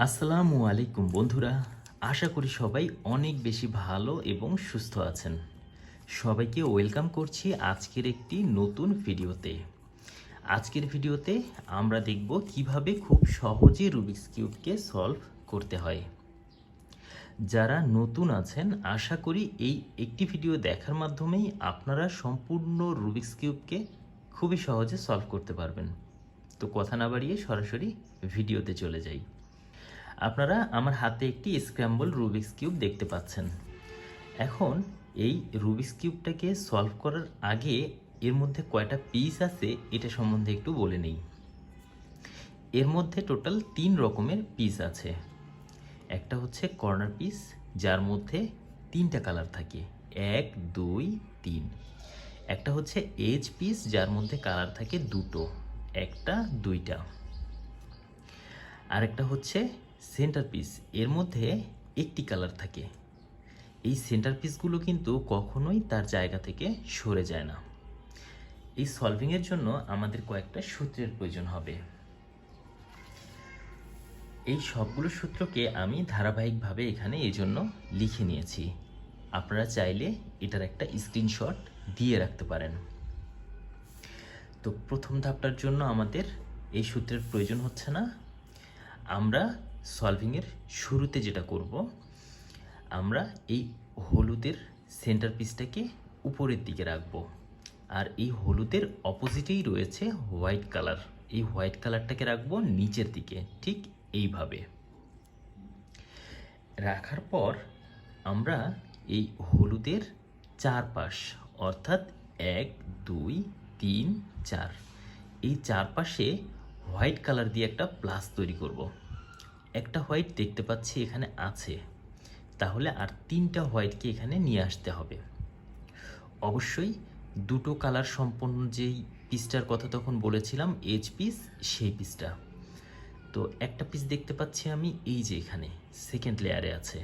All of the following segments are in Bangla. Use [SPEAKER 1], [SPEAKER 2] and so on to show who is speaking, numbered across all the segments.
[SPEAKER 1] আসসালামু আলাইকুম বন্ধুরা। আশা করি সবাই অনেক বেশি ভালো এবং সুস্থ আছেন। সবাইকে ওয়েলকাম করছি আজকের একটি নতুন ভিডিওতে। আজকের ভিডিওতে আমরা দেখব কিভাবে খুব সহজে রুবিক্স কিউবকে সলভ করতে হয়। যারা নতুন আছেন আশা করি এই একটি ভিডিও দেখার মাধ্যমেই আপনারা সম্পূর্ণ রুবিক্স কিউবকে খুবই সহজে সলভ করতে পারবেন। তো কথা না বাড়িয়ে সরাসরি ভিডিওতে চলে যাই। আপনারা আমার হাতে একটি স্ক্র্যাম্বল রুবিক্স কিউব দেখতে পাচ্ছেন। এখন এই রুবিক্স কিউবটাকে সলভ করার আগে এর মধ্যে কয়টা পিস আছে এটা সম্বন্ধে একটু বলে নেই। এর মধ্যে টোটাল 3 রকমের পিস আছে। একটা হচ্ছে কর্নার পিস, যার মধ্যে 3টা কালার থাকে, 1 2 3। একটা হচ্ছে এজ পিস, যার মধ্যে কালার থাকে 2টো, 1টা 2টা। আরেকটা হচ্ছে সেন্টার পিস, এর মধ্যে একটি কালার থাকে। এই সেন্টার পিসগুলো কিন্তু কখনোই তার জায়গা থেকে সরে যায় না। এই সলভিংয়ের জন্য আমাদের কয়েকটা সূত্রের প্রয়োজন হবে। এই সবগুলো সূত্রকে আমি ধারাবাহিকভাবে এখানে এই জন্য লিখে নিয়েছি। আপনারা চাইলে এটার একটা স্ক্রিনশট দিয়ে রাখতে পারেন। তো প্রথম ধাপটার জন্য আমাদের এই সূত্রের প্রয়োজন হচ্ছে না। আমরা সলভিংয়ের শুরুতে যেটা করব, আমরা এই হলুদের সেন্টার পিসটাকে উপরের দিকে রাখব, আর এই হলুদের অপোজিটেই রয়েছে হোয়াইট কালার। এই হোয়াইট কালারটাকে রাখবো নিচের দিকে, ঠিক এইভাবে রাখার পর আমরা এই হলুদের চারপাশ, অর্থাৎ 1 2 3 4, এই চারপাশে হোয়াইট কালার দিয়ে একটা প্লাস তৈরি করব। একটা হোয়াইট দেখতে পাচ্ছি এখানে আছে, তাহলে আর 3টা হোয়াইটকে এখানে নিয়ে আসতে হবে। অবশ্যই 2টো কালার সম্পন্ন যেই পিসটার কথা তখন বলেছিলাম, এজ পিস, সেই পিসটা। তো একটা পিস দেখতে পাচ্ছি আমি এই যে এখানে সেকেন্ড লেয়ারে আছে,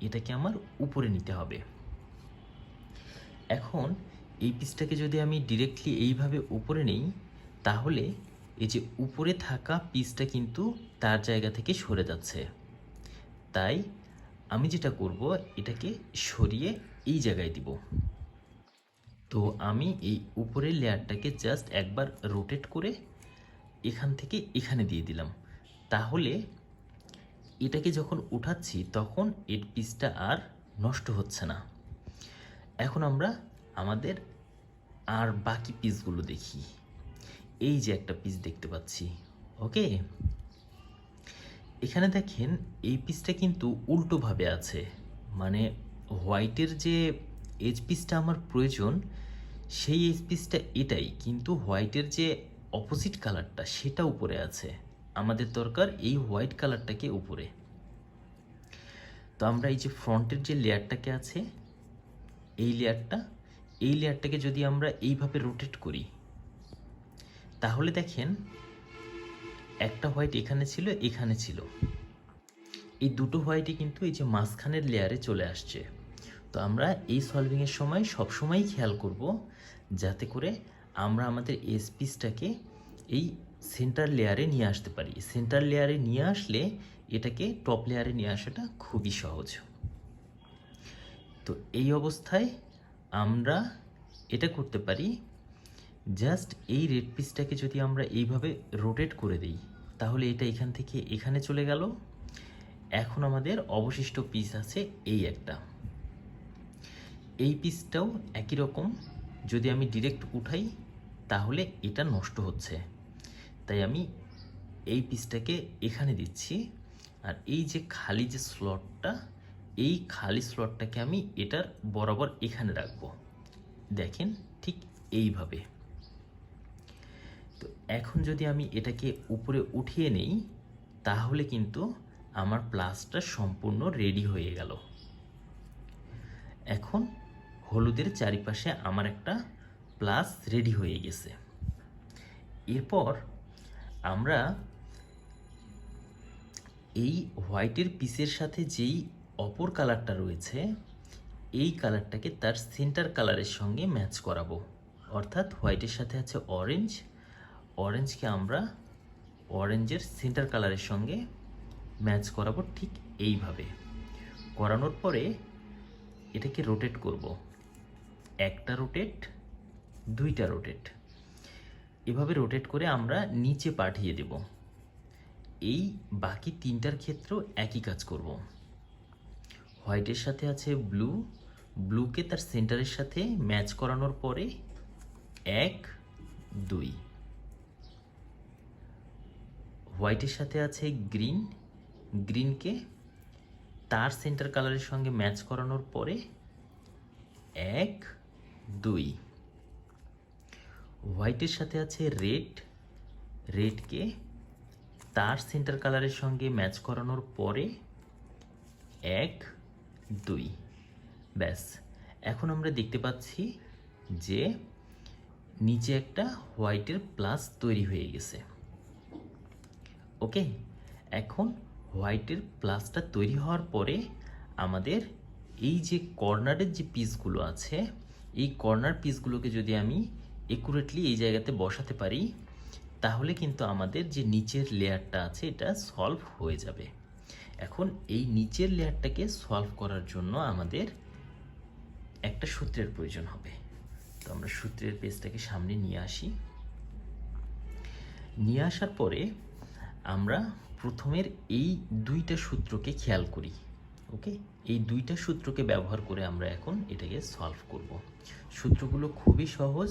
[SPEAKER 1] এটাকে আমার উপরে নিতে হবে। এখন এই পিসটাকে যদি আমি ডিরেক্টলি এইভাবে উপরে নেই, তাহলে এই যে উপরে থাকা পিসটা কিন্তু তার জায়গা থেকে সরে যাচ্ছে। তাই আমি যেটা করব, এটাকে সরিয়ে এই জায়গায় দিব। তো আমি এই উপরের লেয়ারটাকে জাস্ট একবার রোটেট করে এখান থেকে এখানে দিয়ে দিলাম। তাহলে এটাকে যখন উঠাচ্ছি তখন এর পিসটা আর নষ্ট হচ্ছে না। এখন আমরা আমাদের আর বাকি পিসগুলো দেখি। এই যে একটা পিস দেখতে পাচ্ছি, ওকে। এখানে দেখেন এই পিসটা কিন্তু উল্টোভাবে আছে, মানে হোয়াইটের যে এজ পিসটা আমার প্রয়োজন সেই এজ পিসটা এটাই, কিন্তু হোয়াইটের যে অপোজিট কালারটা সেটা উপরে আছে। আমাদের দরকার এই হোয়াইট কালারটাকে উপরে। তো আমরা এই যে ফ্রন্টের যে লেয়ারটাকে আছে, এই লেয়ারটাকে যদি আমরা এইভাবে রোটেট করি, তাহলে দেখেন একটা হোয়াইট এখানে ছিল, এখানে ছিল, এই দুটো হোয়াইটই কিন্তু এই যে মাঝখানের লেয়ারে চলে আসছে। তো আমরা এই সলভিংয়ের সময় সবসময়ই খেয়াল করব যাতে করে আমরা আমাদের এজ পিসটাকে এই সেন্টার লেয়ারে নিয়ে আসতে পারি। সেন্টার লেয়ারে নিয়ে আসলে এটাকে টপ লেয়ারে নিয়ে আসাটা খুবই সহজ। তো এই অবস্থায় আমরা এটা করতে পারি, জাস্ট এই রেড পিসটাকে যদি আমরা এইভাবে রোটেট করে দিই, তাহলে এটা এখান থেকে এখানে চলে গেল। এখন আমাদের অবশিষ্ট পিস আছে এই একটা। এই পিসটাও একই রকম, যদি আমি ডিরেক্ট উঠাই তাহলে এটা নষ্ট হচ্ছে, তাই আমি এই পিসটাকে এখানে দিচ্ছি। আর এই যে খালি যে স্লটটা, এই খালি স্লটটাকে আমি এটার বরাবর এখানে রাখবো, দেখেন ঠিক এইভাবে। তো এখন যদি আমি এটাকে উপরে উঠিয়ে নেই, তাহলে কিন্তু আমার প্লাসটা সম্পূর্ণ রেডি হয়ে গেল। এখন হলুদের চারিপাশে আমার একটা প্লাস রেডি হয়ে গেছে। এরপর আমরা এই হোয়াইটের পিসের সাথে যেই অপর কালারটা রয়েছে, এই কালারটাকে তার সেন্টার কালারের সঙ্গে ম্যাচ করাবো। অর্থাৎ হোয়াইটের সাথে আছে অরেঞ্জ, অরেঞ্জকে আমরা অরেঞ্জের সেন্টার কালারের সঙ্গে ম্যাচ করাবো ঠিক এইভাবে। করানোর পরে এটাকে রোটেট করব, একটা রোটেট, দুইটা রোটেট, এভাবে রোটেট করে আমরা নিচে পাঠিয়ে দেব। এই বাকি তিনটার ক্ষেত্রেও একই কাজ করব। হোয়াইটের সাথে আছে ব্লু, ব্লুকে তার সেন্টারের সাথে ম্যাচ করানোর পরে 1 2, হোয়াইটের সাথে আছে গ্রিন, গ্রিনকে তার সেন্টার কালারের সঙ্গে ম্যাচ করানোর পরে 1 2, হোয়াইটের সাথে আছে রেড, রেডকে তার সেন্টার কালারের সঙ্গে ম্যাচ করানোর পরে 1 2। ব্যাস, এখন আমরা দেখতে পাচ্ছি যে নিচে একটা হোয়াইটের প্লাস তৈরি হয়ে গেছে। ওকে, এখন হোয়াইটের প্লাসটা তৈরি হওয়ার পরে আমাদের এই যে কর্নারের যে পিসগুলো আছে, এই কর্নার পিসগুলোকে যদি আমি একুরেটলি এই জায়গাতে বসাতে পারি, তাহলে কিন্তু আমাদের যে নিচের লেয়ারটা আছে এটা সলভ হয়ে যাবে। এখন এই নিচের লেয়ারটাকে সলভ করার জন্য আমাদের একটা সূত্রের প্রয়োজন হবে। তো আমরা সূত্রের পেজটাকে সামনে নিয়ে আসি। নিয়ে আসার পরে আমরা প্রথমের এই দুইটা সূত্রকে খেয়াল করি। ওকে, এই দুইটা সূত্রকে ব্যবহার করে আমরা এখন এটাকে সলভ করব। সূত্রগুলো খুবই সহজ,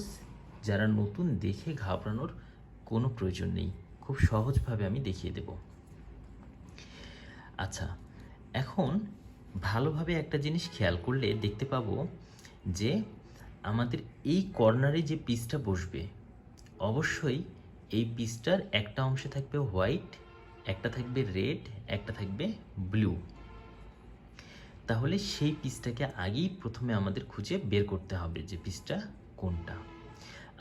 [SPEAKER 1] যারা নতুন দেখে ঘাবড়ানোর কোনো প্রয়োজন নেই, খুব সহজভাবে আমি দেখিয়ে দেব। আচ্ছা, এখন ভালোভাবে একটা জিনিস খেয়াল করলে দেখতে পাবো যে আমাদের এই কর্নারে যে পিসটা বসবে, অবশ্যই এই পিসটার একটা অংশে থাকবে হোয়াইট, একটা থাকবে রেড, একটা থাকবে ব্লু। তাহলে সেই পিসটাকে আগেই প্রথমে আমাদের খুঁজে বের করতে হবে যে পিসটা কোনটা।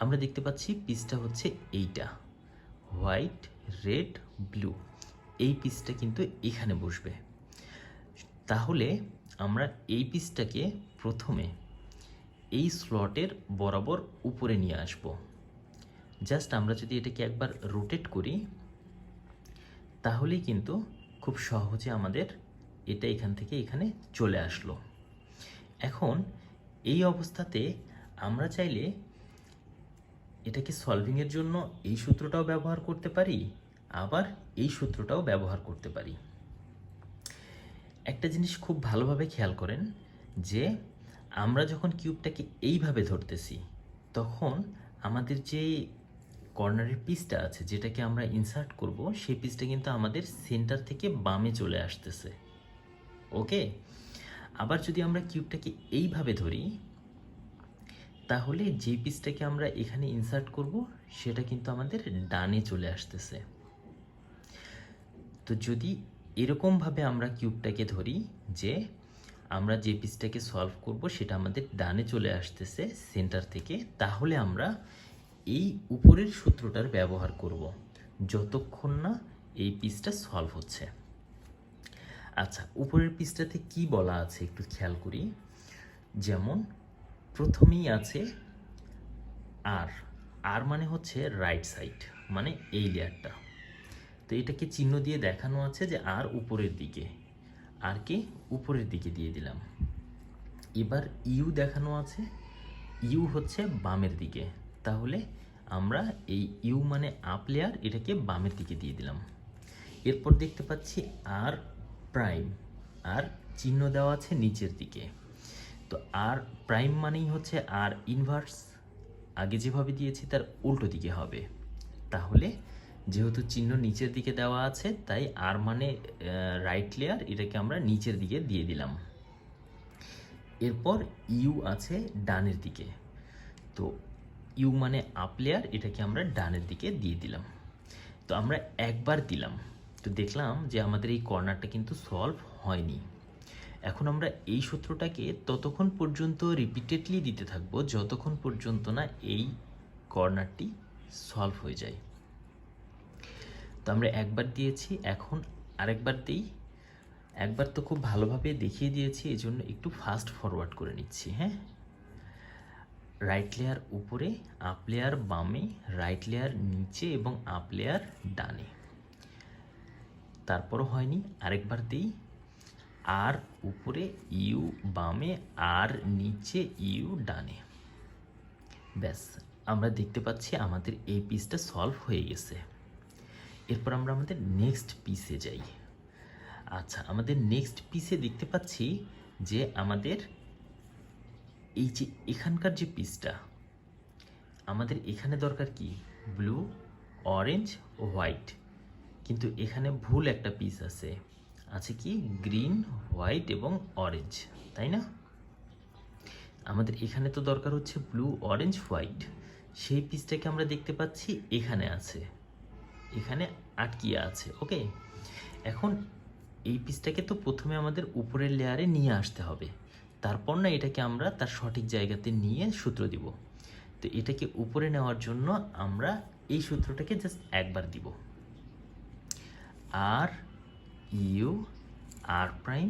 [SPEAKER 1] আমরা দেখতে পাচ্ছি পিসটা হচ্ছে এইটা, হোয়াইট রেড ব্লু। এই পিসটা কিন্তু এখানে বসবে। তাহলে আমরা এই পিসটাকে প্রথমে এই স্লটের বরাবর উপরে নিয়ে আসব। জাস্ট আমরা যদি এটাকে একবার রোটেট করি, তাহলেই কিন্তু খুব সহজে আমাদের এটা এখান থেকে এখানে চলে আসলো। এখন এই অবস্থাতে আমরা চাইলে এটাকে সলভিংয়ের জন্য এই সূত্রটাও ব্যবহার করতে পারি, আবার এই সূত্রটাও ব্যবহার করতে পারি। একটা জিনিস খুব ভালোভাবে খেয়াল করেন যে আমরা যখন কিউবটাকে এইভাবে ধরতেছি, তখন আমাদের যে কর্নারের পিসটা আছে যেটাকে আমরা ইনসার্ট করব, সেই পিসটা কিন্তু আমাদের সেন্টার থেকে বামে চলে আসতেছে। ওকে, আবার যদি আমরা কিউবটাকে এইভাবে ধরি, তাহলে যে পিসটাকে আমরা এখানে ইনসার্ট করব সেটা কিন্তু আমাদের ডানে চলে আসতেছে। তো যদি এরকমভাবে আমরা কিউবটাকে ধরি যে আমরা যে পিসটাকে সলভ করব সেটা আমাদের ডানে চলে আসতেছে সেন্টার থেকে, তাহলে আমরা এই উপরের সূত্রটার ব্যবহার করব যতক্ষণ না এই পিসটা সলভ হচ্ছে। আচ্ছা, উপরের পিসটাতে কি বলা আছে একটু খেয়াল করি। যেমন প্রথমেই আছে আর, আর মানে হচ্ছে রাইট সাইড, মানে এই লেয়ারটা। তো এটাকে চিহ্ন দিয়ে দেখানো আছে যে আর উপরের দিকে, আর কে উপরের দিকে দিয়ে দিলাম। এবার ইউ দেখানো আছে, ইউ হচ্ছে বামের দিকে, তাহলে আমরা এই ইউ মানে আপ লেয়ার, এটাকে বামের দিকে দিয়ে দিলাম। এরপর দেখতে পাচ্ছি আর প্রাইম, আর চিহ্ন দেওয়া আছে নিচের দিকে। তো আর প্রাইম মানেই হচ্ছে আর ইনভার্স, আগে যেভাবে দিয়েছি তার উল্টো দিকে হবে। তাহলে যেহেতু চিহ্ন নিচের দিকে দেওয়া আছে, তাই আর মানে রাইট লেয়ার, এটাকে আমরা নিচের দিকে দিয়ে দিলাম। এরপর ইউ আছে ডানের দিকে, তো ইউ মানে আপ লেয়ার, এটাকে আমরা ডানের দিকে দিয়ে দিলাম। তো আমরা একবার দিলাম, তো দেখলাম যে আমাদের এই কর্নারটা কিন্তু সলভ হয়নি। এখন আমরা এই সূত্রটাকে ততক্ষণ পর্যন্ত রিপিটেডলি দিতে থাকবো যতক্ষণ পর্যন্ত না এই কর্নারটি সলভ হয়ে যায়। তো আমরা একবার দিয়েছি, এখন আরেকবার দিই। একবার তো খুব ভালোভাবে দেখিয়ে দিয়েছি, এই জন্য একটু ফাস্ট ফরওয়ার্ড করে নিচ্ছি। হ্যাঁ, রাইট লেয়ার উপরে, আপ লেয়ার বামে, রাইট লেয়ার নিচে এবং আপ লেয়ার ডানে। তারপরও হয়নি, আরেকবার দিই। আর উপরে ইউ বামে আর নিচে ইউ ডানে। ব্যাস, আমরা দেখতে পাচ্ছি আমাদের এই পিসটা সলভ হয়ে গেছে। এরপর আমরা আমাদের নেক্সট পিসে যাই। আচ্ছা, আমাদের নেক্সট পিসে দেখতে পাচ্ছি যে আমাদের এই যে এখানকার যে পিসটা, আমাদের এখানে দরকার কি ব্লু, অরেঞ্জ ও হোয়াইট, কিন্তু এখানে ভুল একটা পিস আছে কি গ্রিন, হোয়াইট এবং অরেঞ্জ, তাই না? আমাদের এখানে তো দরকার হচ্ছে ব্লু, অরেঞ্জ, হোয়াইট। সেই পিসটাকে আমরা দেখতে পাচ্ছি এখানে আছে, এখানে আটকিয়ে আছে। ওকে, এখন এই পিসটাকে তো প্রথমে আমাদের উপরের লেয়ারে নিয়ে আসতে হবে, তারপর না এটাকে আমরা তার সঠিক জায়গাতে নিয়ে সূত্র দিব। তো এটাকে উপরে নেওয়ার জন্য আমরা এই সূত্রটাকে জাস্ট একবার দিব, আর ইউ আর প্রাইম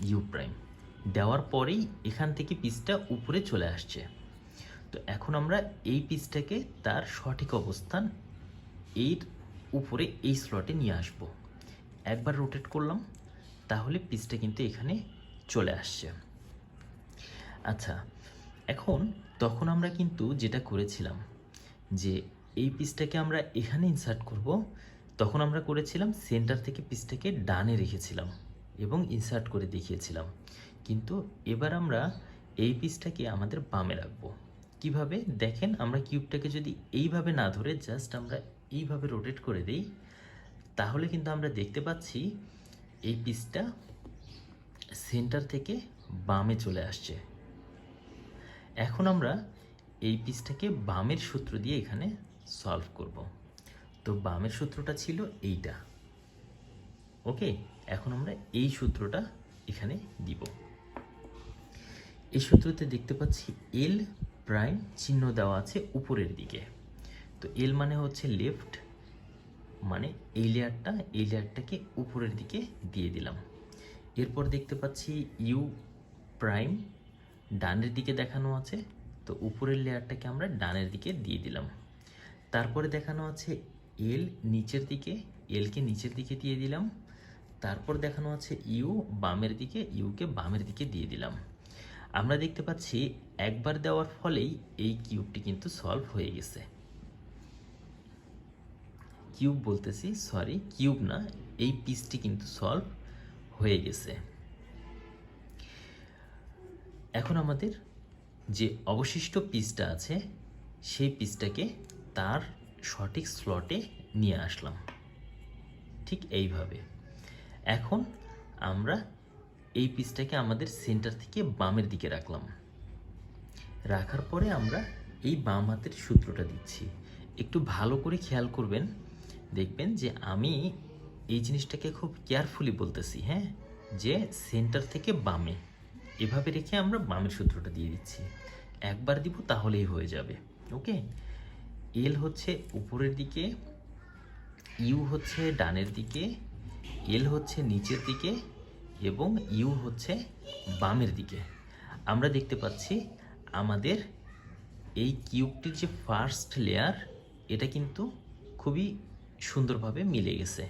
[SPEAKER 1] ইউ প্রাইম দেওয়ার পরেই এখান থেকে পিসটা উপরে চলে আসছে। তো এখন আমরা এই পিসটাকে তার সঠিক অবস্থান এর উপরে এই স্লটে নিয়ে আসব। একবার রোটেট করলাম, তাহলে পিসটা কিন্তু এখানে চলে আসছে। আচ্ছা, এখন তখন আমরা কিন্তু যেটা করেছিলাম যে এই পিসটাকে আমরা এখানে ইনসার্ট করব, তখন আমরা করেছিলাম সেন্টার থেকে পিসটাকে ডানে রেখেছিলাম এবং ইনসার্ট করে দেখিয়েছিলাম। কিন্তু এবার আমরা এই পিসটাকে আমাদের বামে রাখবো। কিভাবে দেখেন, আমরা কিউবটাকে যদি এইভাবে না ধরে জাস্ট আমরা এইভাবে রোটেট করে দিই, তাহলে কিন্তু আমরা দেখতে পাচ্ছি এই পিসটা সেন্টার থেকে বামে চলে আসছে। এখন আমরা এই পিসটাকে বামের সূত্র দিয়ে এখানে সলভ করব। তো বামের সূত্রটা ছিল এইটা। ওকে, এখন আমরা এই সূত্রটা এখানে দিব। এই সূত্রতে দেখতে পাচ্ছি এল প্রাইম চিহ্ন দেওয়া আছে উপরের দিকে। তো এল মানে হচ্ছে লেফট, মানে এই লেয়ারটাকে উপরের দিকে দিয়ে দিলাম। এরপর দেখতে পাচ্ছি ইউ প্রাইম ডানের দিকে দেখানো আছে, তো উপরের লেয়ারটাকে আমরা ডানের দিকে দিয়ে দিলাম। তারপরে দেখানো আছে এল নিচের দিকে, এলকে নিচের দিকে দিয়ে দিলাম। তারপর দেখানো আছে ইউ বামের দিকে, ইউকে বামের দিকে দিয়ে দিলাম। আমরা দেখতে পাচ্ছি একবার দেওয়ার ফলেই এই কিউবটি কিন্তু সলভ হয়ে গেছে। কিউব বলতেছি, সরি কিউব না, এই পিসটি কিন্তু সলভ হয়ে গেছে। এখন আমাদের যে অবশিষ্ট পিসটা আছে সেই পিসটাকে তার সঠিক স্লটে নিয়ে আসলাম, ঠিক এইভাবে। এখন আমরা এই পিসটাকে আমাদের সেন্টার থেকে বামের দিকে রাখলাম। রাখার পরে আমরা এই বাম হাতের সূত্রটা দিচ্ছি। একটু ভালো করে খেয়াল করবেন, দেখবেন যে আমি এই জিনিসটাকে খুব কেয়ারফুলি বলতেছি, হ্যাঁ, যে সেন্টার থেকে বামে এভাবে রেখে আমরা বামের সূত্রটা দিয়ে দিচ্ছি। একবার দিব তাহলেই হয়ে যাবে। ওকে, এল হচ্ছে উপরের দিকে, ইউ হচ্ছে ডানের দিকে, এল হচ্ছে নিচের দিকে এবং ইউ হচ্ছে বামের দিকে। আমরা দেখতে পাচ্ছি আমাদের এই কিউবটির যে ফার্স্ট লেয়ার, এটা কিন্তু খুবই সুন্দরভাবে মিলে গেছে।